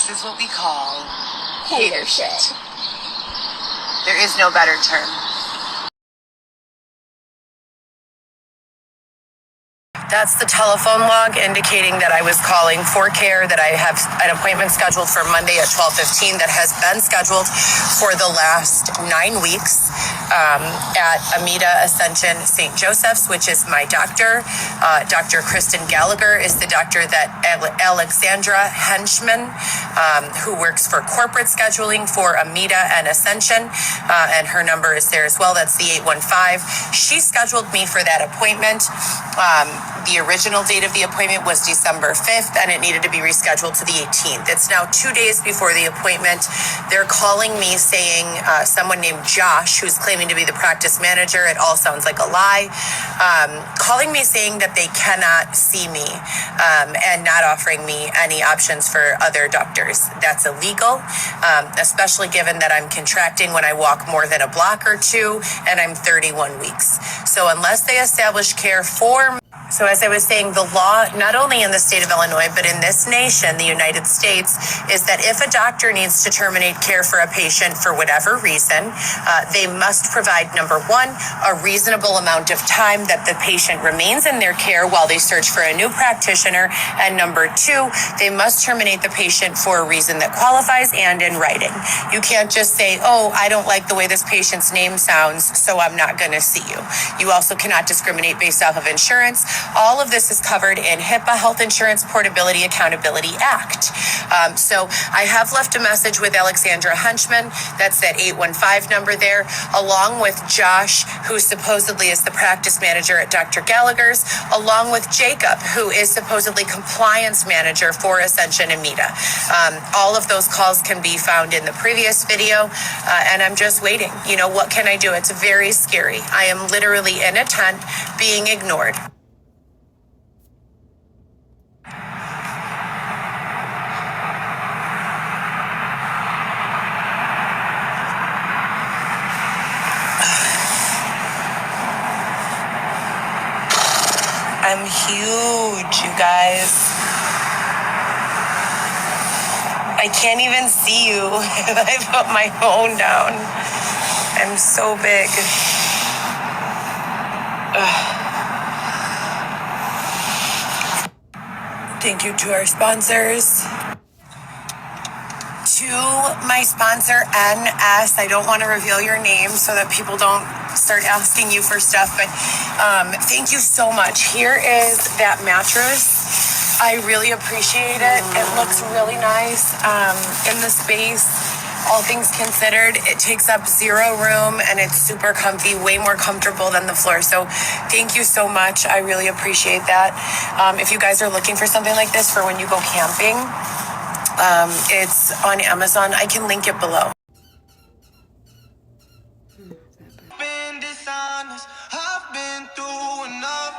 This is what we call hater shit. There is no better term. That's the telephone log indicating that I was calling for care, that I have an appointment scheduled for Monday at 12:15 that has been scheduled for the last 9 weeks at Amita Ascension St. Joseph's, which is my doctor. Dr. Kristen Gallagher is the doctor that Alexandra Henchman, who works for corporate scheduling for Amita and Ascension, and her number is there as well. That's the 815. She scheduled me for that appointment. The original date of the appointment was December 5th, and it needed to be rescheduled to the 18th. It's now 2 days before the appointment. They're calling me saying someone named Josh, who's claiming to be the practice manager, it all sounds like a lie, calling me saying that they cannot see me and not offering me any options for other doctors. That's illegal, especially given that I'm contracting when I walk more than a block or two, and I'm 31 weeks. So unless they establish care for me, so as I was saying, the law, not only in the state of Illinois, but in this nation, the United States, is that if a doctor needs to terminate care for a patient for whatever reason, they must provide, number one, a reasonable amount of time that the patient remains in their care while they search for a new practitioner. And number two, they must terminate the patient for a reason that qualifies and in writing. You can't just say, oh, I don't like the way this patient's name sounds, so I'm not going to see you. You also cannot discriminate based off of insurance. All of this is covered in HIPAA, Health Insurance Portability Accountability Act. So I have left a message with Alexandra Henchman, that's that 815 number there, along with Josh, who supposedly is the practice manager at Dr. Gallagher's, along with Jacob, who is supposedly compliance manager for Ascension Amita. All of those calls can be found in the previous video, and I'm just waiting. You know, what can I do? It's very scary. I am literally in a tent being ignored. I'm huge, you guys. I can't even see you if I put my phone down. I'm so big. Thank you to our sponsors. To my sponsor, NS, I don't want to reveal your name so that people don't start asking you for stuff, but thank you so much. Here is that mattress. I really appreciate it. It looks really nice in the space. All things considered, it takes up 0 room and it's super comfy, way more comfortable than the floor. So thank you so much. I really appreciate that. If you guys are looking for something like this for when you go camping, it's on Amazon. I can link it below. Been dishonest, I've been through enough.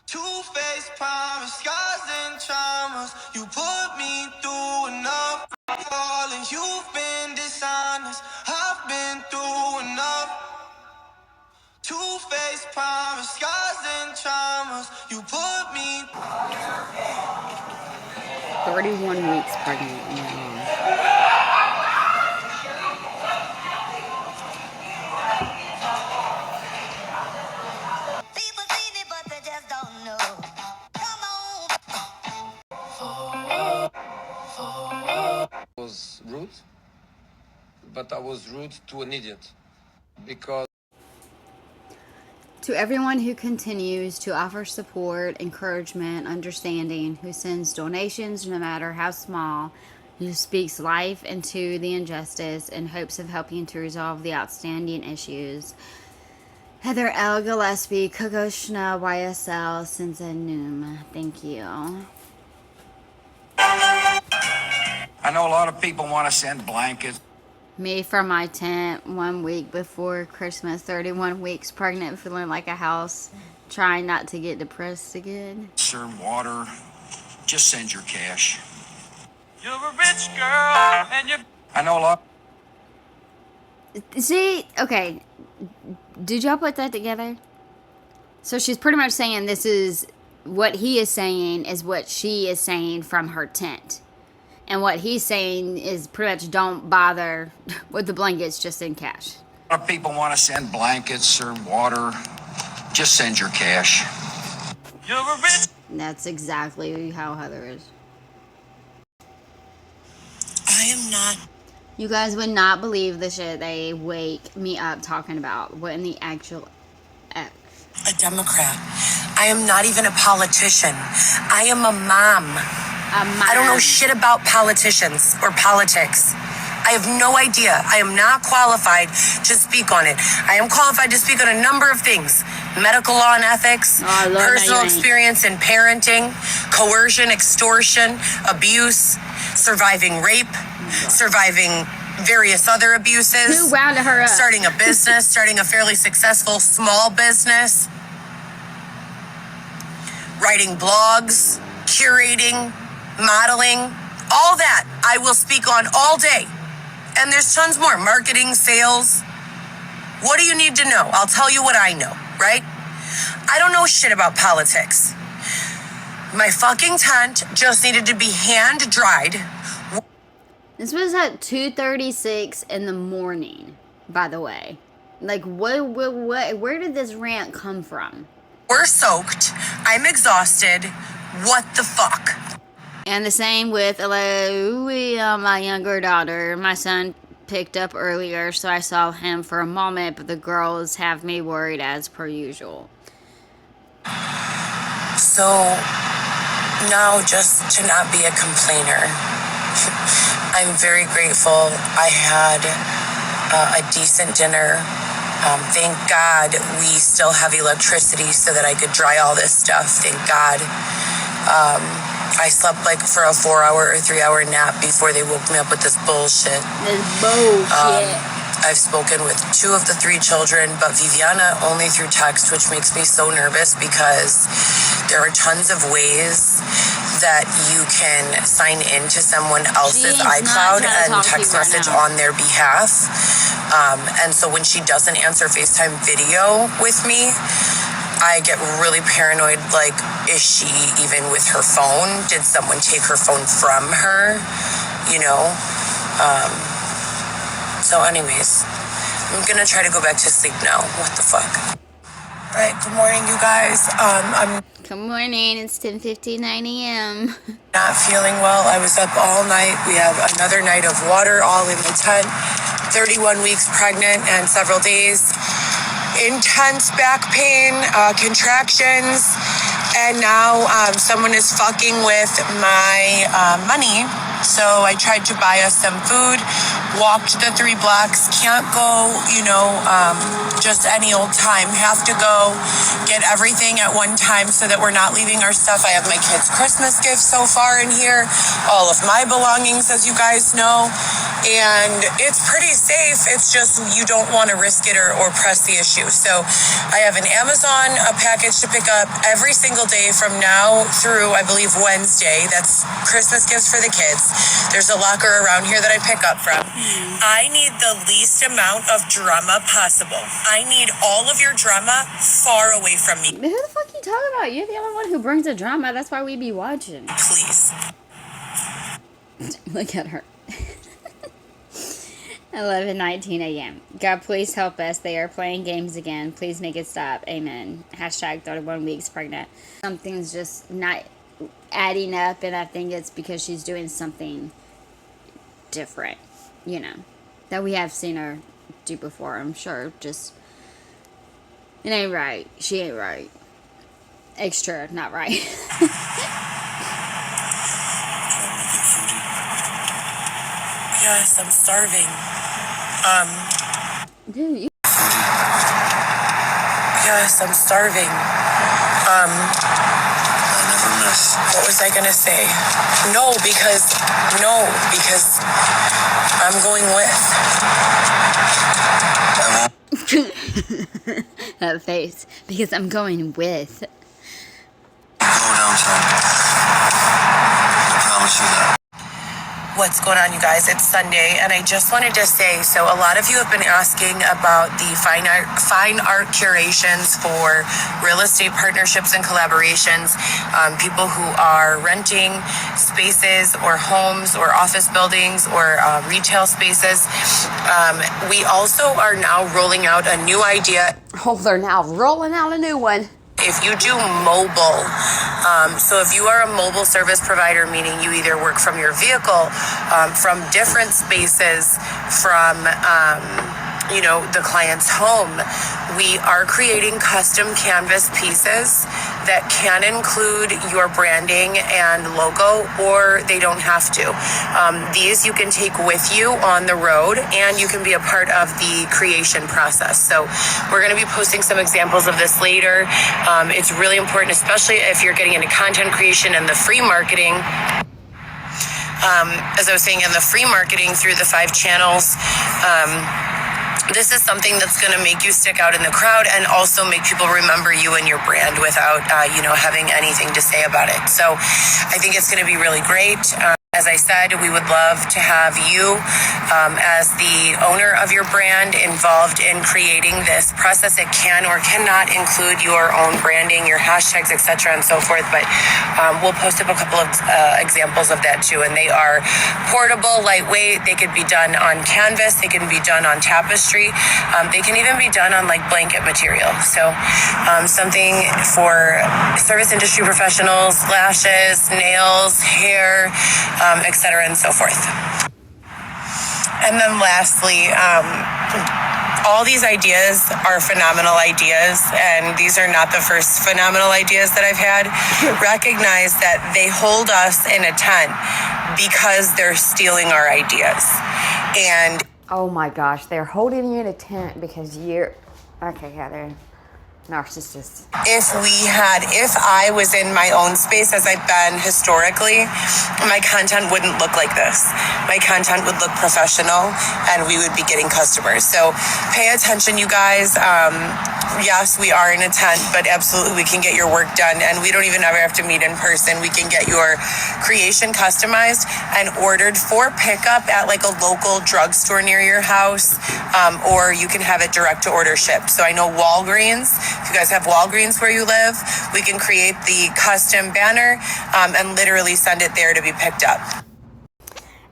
Two-faced promise, scars and traumas. You put me through enough. Falling, you've been dishonest, I've been through enough. Two-faced promise, scars and traumas. You put me 31 weeks pregnant. People see me, but they just don't know. Come on. Was rude, but I was rude to an idiot because To everyone who continues to offer support, encouragement, understanding, who sends donations no matter how small, who speaks life into the injustice in hopes of helping to resolve the outstanding issues. Heather L. Gillespie, Kokoshna YSL Sinzenum. Thank you. I know a lot of people want to send blankets. Me from my tent 1 week before Christmas, 31 weeks pregnant, feeling like a house, trying not to get depressed again. Serve water. Just send your cash. You're a rich girl, and you. I know a lot. See, okay, did y'all put that together? So she's pretty much saying this is what he is saying is what she is saying from her tent. And what he's saying is pretty much don't bother with the blankets, just in cash. A lot of people want to send blankets or water. Just send your cash. You're a rich. And that's exactly how Heather is. I am not You guys would not believe the shit they wake me up talking about. What in the actual F? a Democrat. I am not even a politician. I am a mom. I don't know shit about politicians or politics. I have no idea. I am not qualified to speak on it. I am qualified to speak on a number of things: medical law and ethics, Oh, I love how personal you ain't. experience in parenting, coercion, extortion, abuse, surviving rape, surviving various other abuses, Who wound her up? starting a business, starting a fairly successful small business, writing blogs, curating, modeling, all that I will speak on all day. And there's tons more: marketing, sales. What do you need to know? I'll tell you what I know, right? I don't know shit about politics. My fucking tent just needed to be hand dried. This was at 2:36 in the morning, by the way. Like, what, where did this rant come from? We're soaked. I'm exhausted. What the fuck? And the same with my younger daughter. My son picked up earlier, so I saw him for a moment, but the girls have me worried as per usual. So now, just to not be a complainer, I'm very grateful I had a decent dinner. Thank God we still have electricity so that I could dry all this stuff. Thank God. I slept like for a 4-hour or 3-hour nap before they woke me up with this bullshit. This bullshit. I've spoken with 2 of the 3 children, but Viviana only through text, which makes me so nervous because there are tons of ways that you can sign into someone else's She's not iCloud trying to and talk to you text right message now. on their behalf. And so when she doesn't answer FaceTime video with me, I get really paranoid. Like, is she even with her phone? Did someone take her phone from her? You know? So anyways, I'm gonna try to go back to sleep now. What the fuck? All right, good morning, you guys. I'm Good morning, it's 10:59 a.m. not feeling well. I was up all night. We have another night of water all in the tent. 31 weeks pregnant and several days. Intense back pain, contractions, and now someone is fucking with my money. So I tried to buy us some food, walked the 3 blocks, can't go, just any old time. Have to go get everything at one time so that we're not leaving our stuff. I have my kids' Christmas gifts so far in here, all of my belongings, as you guys know, and it's pretty safe. It's just you don't want to risk it or press the issue. So I have an Amazon package to pick up every single day from now through, I believe, Wednesday. That's Christmas gifts for the kids. There's a locker around here that I pick up from. I need the least amount of drama possible. I need all of your drama far away from me, Who the fuck you talking about? You're the only one who brings the drama. That's why we be watching. please. Look at her. 11:19 a.m. God, please help us. They are playing games again. Please make it stop. Amen. Hashtag 31 weeks pregnant. Something's just not adding up, and I think it's because she's doing something different, that we have seen her do before. I'm sure. Just, it ain't right. She ain't right. Extra, not right. Yes, I'm starving. Dude, you Yes, I'm starving. I never miss. What was I gonna say? No, because I'm going with. that face. Because I'm going with. Go downtown. I promise you that. What's going on, you guys? It's Sunday, and I just wanted to say, so a lot of you have been asking about the fine art curations for real estate partnerships and collaborations, people who are renting spaces or homes or office buildings or retail spaces. We also are now rolling out a new idea. Oh, they're now rolling out a new one. If you do mobile, so if you are a mobile service provider, meaning you either work from your vehicle, from different spaces, from the client's home, we are creating custom canvas pieces that can include your branding and logo, or they don't have to. These you can take with you on the road, and you can be a part of the creation process. So we're going to be posting some examples of this later. It's really important, especially if you're getting into content creation and the free marketing. As I was saying, in the free marketing through the 5 channels, this is something that's going to make you stick out in the crowd and also make people remember you and your brand without, having anything to say about it. So I think it's going to be really great. As I said, we would love to have you as the owner of your brand involved in creating this process. It can or cannot include your own branding, your hashtags, etc., and so forth. But we'll post up a couple of examples of that too. And they are portable, lightweight. They could be done on canvas. They can be done on tapestry. They can even be done on like blanket material. So something for service industry professionals, lashes, nails, hair, etc., and so forth. And then lastly, all these ideas are phenomenal ideas, and these are not the first phenomenal ideas that I've had. Recognize that they hold us in a tent because they're stealing our ideas. And Oh my gosh, they're holding you in a tent because you're... Okay, yeah, they're narcissists. if I was in my own space as I've been historically, my content wouldn't look like this. My content would look professional, and we would be getting customers. So pay attention, you guys. Yes, we are in a tent, but absolutely we can get your work done, and we don't even ever have to meet in person. We can get your creation customized and ordered for pickup at like a local drugstore near your house, or you can have it direct to order shipped. So I know Walgreens. If you guys have Walgreens where you live, we can create the custom banner and literally send it there to be picked up.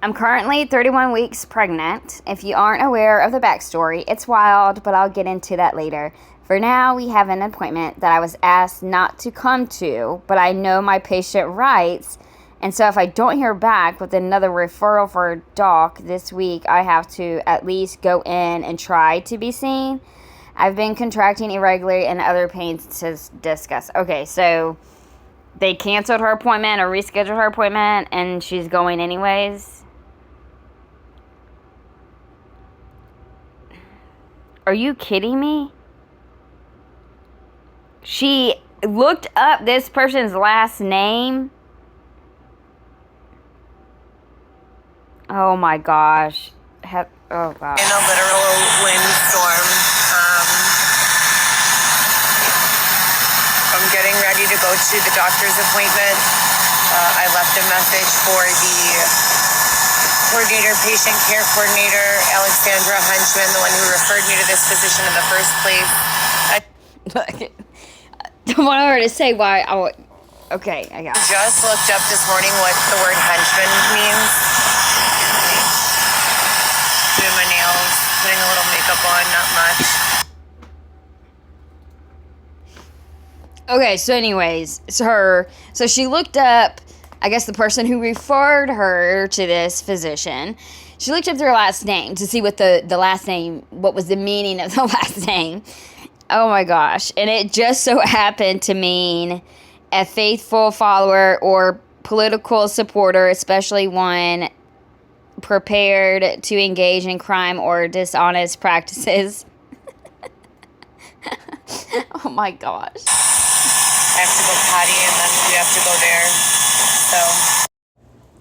I'm currently 31 weeks pregnant. If you aren't aware of the backstory, it's wild, but I'll get into that later. For now, we have an appointment that I was asked not to come to, but I know my patient rights, and so if I don't hear back with another referral for a doc this week, I have to at least go in and try to be seen. I've been contracting irregularly and other pains to discuss. Okay, so they canceled her appointment or rescheduled her appointment, and she's going anyways. Are you kidding me? She looked up this person's last name. Oh my gosh. Oh god. In a literal windstorm. I'm getting ready to go to the doctor's appointment. I left a message for the coordinator, patient care coordinator, Alexandra Hunchman, the one who referred me to this physician in the first place. I want her to say why. Okay, I got it. Just looked up this morning what the word henchman means. Doing my nails, putting a little makeup on, not much. Okay, so anyways, so she looked up, I guess, the person who referred her to this physician. She looked up their last name to see what the last name, what was the meaning of the last name. Oh my gosh. And it just so happened to mean a faithful follower or political supporter, especially one prepared to engage in crime or dishonest practices. Oh my gosh. I have to go potty and then we have to go there. So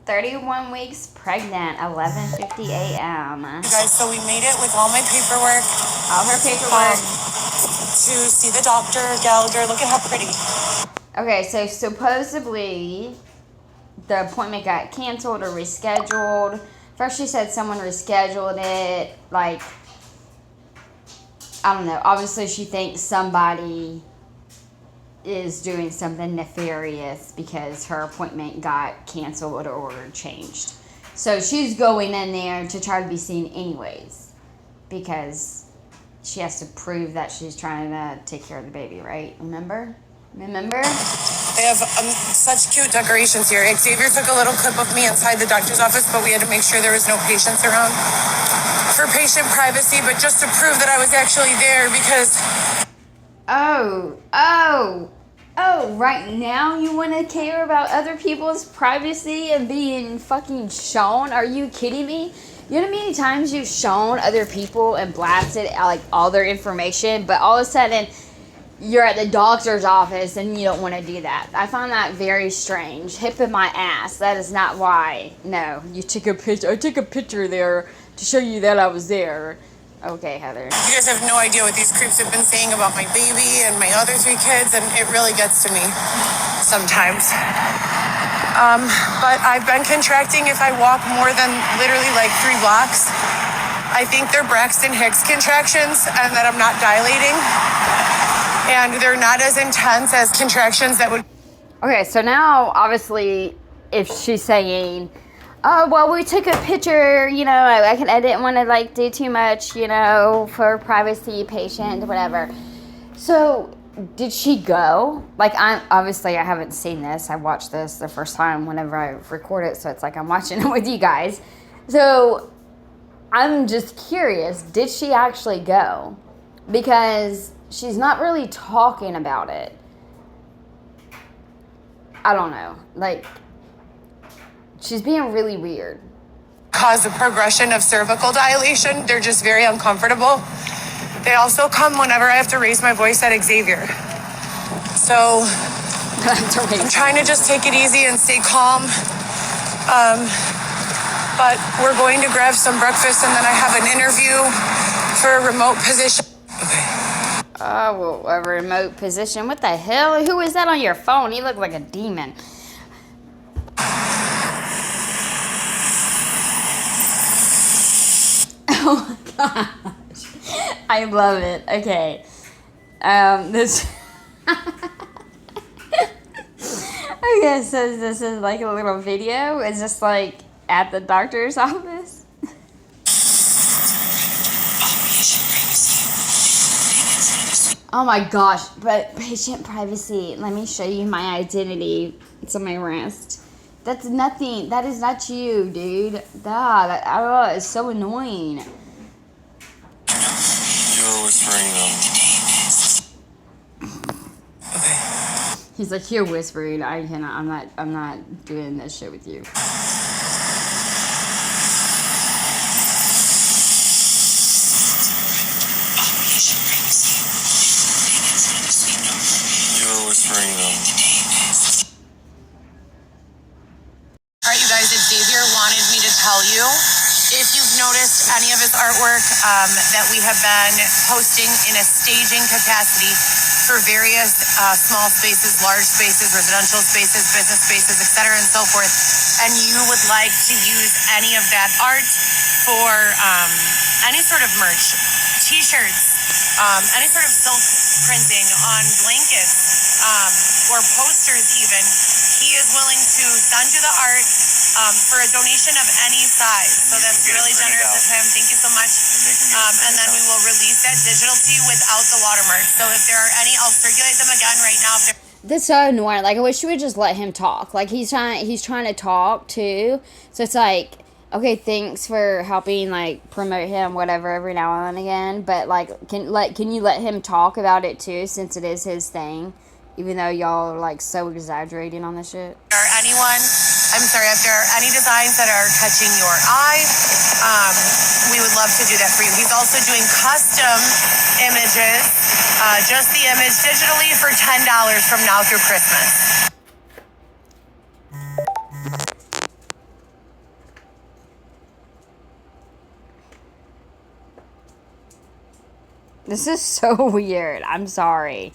31 weeks pregnant, 11:50 a.m. you guys, so we made it with all my paperwork. All her paperwork. To see the Dr. Gallagher. Look at how pretty. Okay, so supposedly the appointment got canceled or rescheduled. First she said someone rescheduled it. Like, I don't know. Obviously she thinks somebody is doing something nefarious because her appointment got canceled or changed. So she's going in there to try to be seen anyways because she has to prove that she's trying to take care of the baby, right? Remember? They have such cute decorations here. Xavier took a little clip of me inside the doctor's office, but we had to make sure there was no patients around for patient privacy, but just to prove that I was actually there because... Oh, right now you want to care about other people's privacy and being fucking shown? Are you kidding me? You know how many times you've shown other people and blasted like all their information, but all of a sudden you're at the doctor's office and you don't want to do that? I find that very strange. Hip in my ass. That is not why. No, you took a picture. I took a picture there to show you that I was there. Okay, Heather. You guys have no idea what these creeps have been saying about my baby and my other 3 kids, and it really gets to me sometimes. But I've been contracting if I walk more than literally like 3 blocks. I think they're Braxton Hicks contractions and that I'm not dilating. And they're not as intense as contractions that would... Okay, so now obviously if she's saying, oh, well, we took a picture, you know, I didn't want to, like, do too much, you know, for privacy, patient, whatever. So, did she go? Like, I haven't seen this. I watched this the first time whenever I record it, so it's like I'm watching it with you guys. So, I'm just curious, did she actually go? Because she's not really talking about it. I don't know. Like... she's being really weird. Cause a progression of cervical dilation. They're just very uncomfortable. They also come whenever I have to raise my voice at Xavier. So I'm trying to just take it easy and stay calm. But we're going to grab some breakfast and then I have an interview for a remote position. Okay. Oh, well, a remote position. What the hell? Who is that on your phone? You look like a demon. Oh my gosh. I love it. Okay. This. Okay, so this is like a little video. It's just like at the doctor's office. Oh my gosh, but patient privacy. Let me show you my identity. It's on my wrist. That's nothing. That is not you, dude. It's so annoying. You're whispering He's like, you're whispering. I'm not doing this shit with you. You're whispering All right, you guys, Xavier wanted me to tell you if you've noticed any of his artwork that we have been posting in a staging capacity for various small spaces, large spaces, residential spaces, business spaces, etc., and so forth. And you would like to use any of that art for any sort of merch, t-shirts, any sort of silk printing on blankets or posters even. He is willing to send you the art for a donation of any size. So that's really generous of him. Thank you so much. And then we will release that digital to you without the watermark. So if there are any, I'll circulate them again right now. That's so annoying. Like, I wish you would just let him talk. Like, he's trying to talk too. So it's like, okay, thanks for helping, like, promote him, whatever, every now and again. But like, can you let him talk about it too, since it is his thing? Even though y'all are, like, so exaggerating on this shit. If there are any designs that are catching your eye, we would love to do that for you. He's also doing custom images, just the image digitally for $10 from now through Christmas. This is so weird. I'm sorry.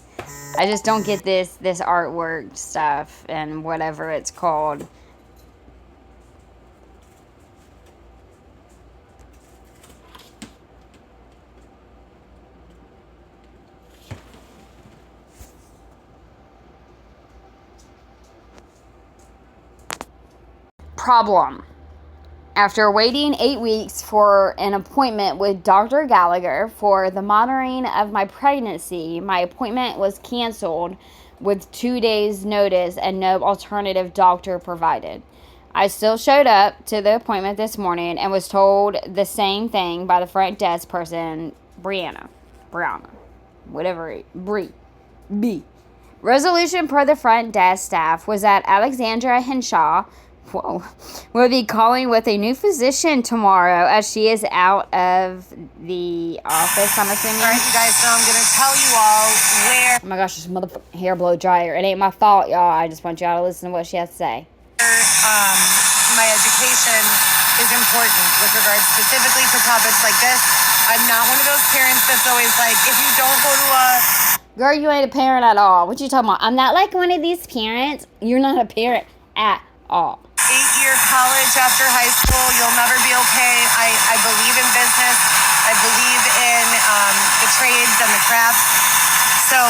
I just don't get this artwork stuff and whatever it's called. Problem. After waiting 8 weeks for an appointment with Dr. Gallagher for the monitoring of my pregnancy, my appointment was canceled with 2 days' notice and no alternative doctor provided. I still showed up to the appointment this morning and was told the same thing by the front desk person, Brianna, whatever, B. Resolution per the front desk staff was that Alexandra Henshaw will be calling with a new physician tomorrow as she is out of the office, I'm assuming. All right, you guys, so I'm going to tell you all where Oh my gosh, this motherfucking hair blow dryer. It ain't my fault, y'all. I just want y'all to listen to what she has to say. my education is important with regards specifically to topics like this. I'm not one of those parents that's always like, if you don't go to a Girl, you ain't a parent at all. What you talking about? I'm not like one of these parents. You're not a parent at all. 8-year college after high school, you'll never be okay. I believe in business. I believe in the trades and the crafts. So,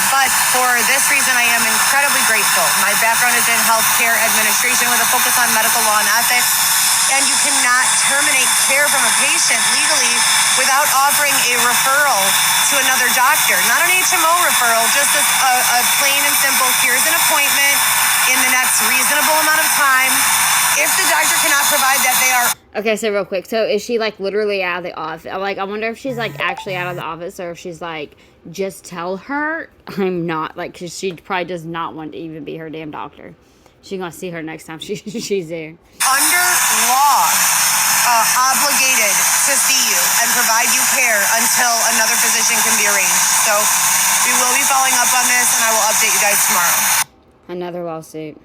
but for this reason, I am incredibly grateful. My background is in healthcare administration with a focus on medical law and ethics. And you cannot terminate care from a patient legally without offering a referral to another doctor. Not an HMO referral, just a plain and simple, here's an appointment in the next reasonable amount of time. If the doctor cannot provide that, they are... Okay, so real quick. So is she like literally out of the office? Like, I wonder if she's like actually out of the office or if she's like, just tell her I'm not, like, because she probably does not want to even be her damn doctor. She's going to see her next time she's there. under law obligated to see you and provide you care until another physician can be arranged. So we will be following up on this, and I will update you guys tomorrow. Another lawsuit.